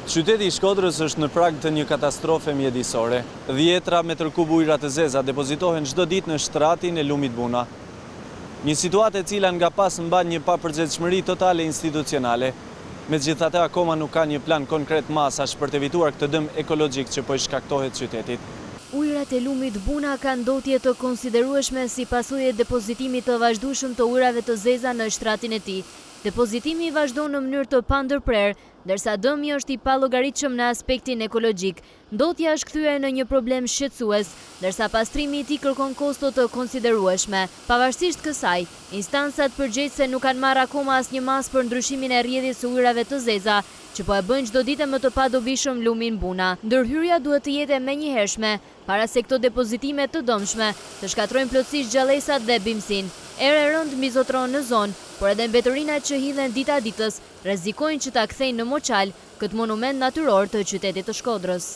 Qyteti i Shkodrës është në prag të një katastrofe mjedisore. 10 metër kub ujëra të zeza depozitohen çdo ditë në shtratin e lumit Buna. Një situatë e cila nga pas mban një papërgjegjshmëri totale institucionale. Megjithatë akoma nuk ka një plan konkret masash për të evituar këtë dëm ekologjik që po i shkaktohet qytetit. Ujërat e lumit Buna kanë ndotje të konsiderueshme si pasojë e depozitimit të vazhdueshëm të ujërave të zeza në shtratin e tij. Depozitimi vazhdon në mënyrë të pandërprer, ndërsa dëmi është i pallogaritshëm në aspektin ekologjik. Ndotja është kthyer në një problem shqetësues, ndërsa pastrimi i tij kërkon kosto të konsiderueshme. Pavarësisht kësaj, instancat përgjegjëse nuk kanë marrë akoma asnjë mas për ndryshimin e rrjedhjes së ujërave të zeza, që po e bëjnë çdo ditë më të padobishëm lumin Buna. Ndërhyrja duhet të jetë e menjëhershme, para se këto depozitime të dëmshme të shkatrojnë plotësisht gjallësat dhe bimësin. Erë e rënd mizotron në zonë, por edhe mbetërinat që hidhen dita ditës rrezikojnë që ta kthejnë në moçal këtë monument natyror të qytetit të Shkodrës.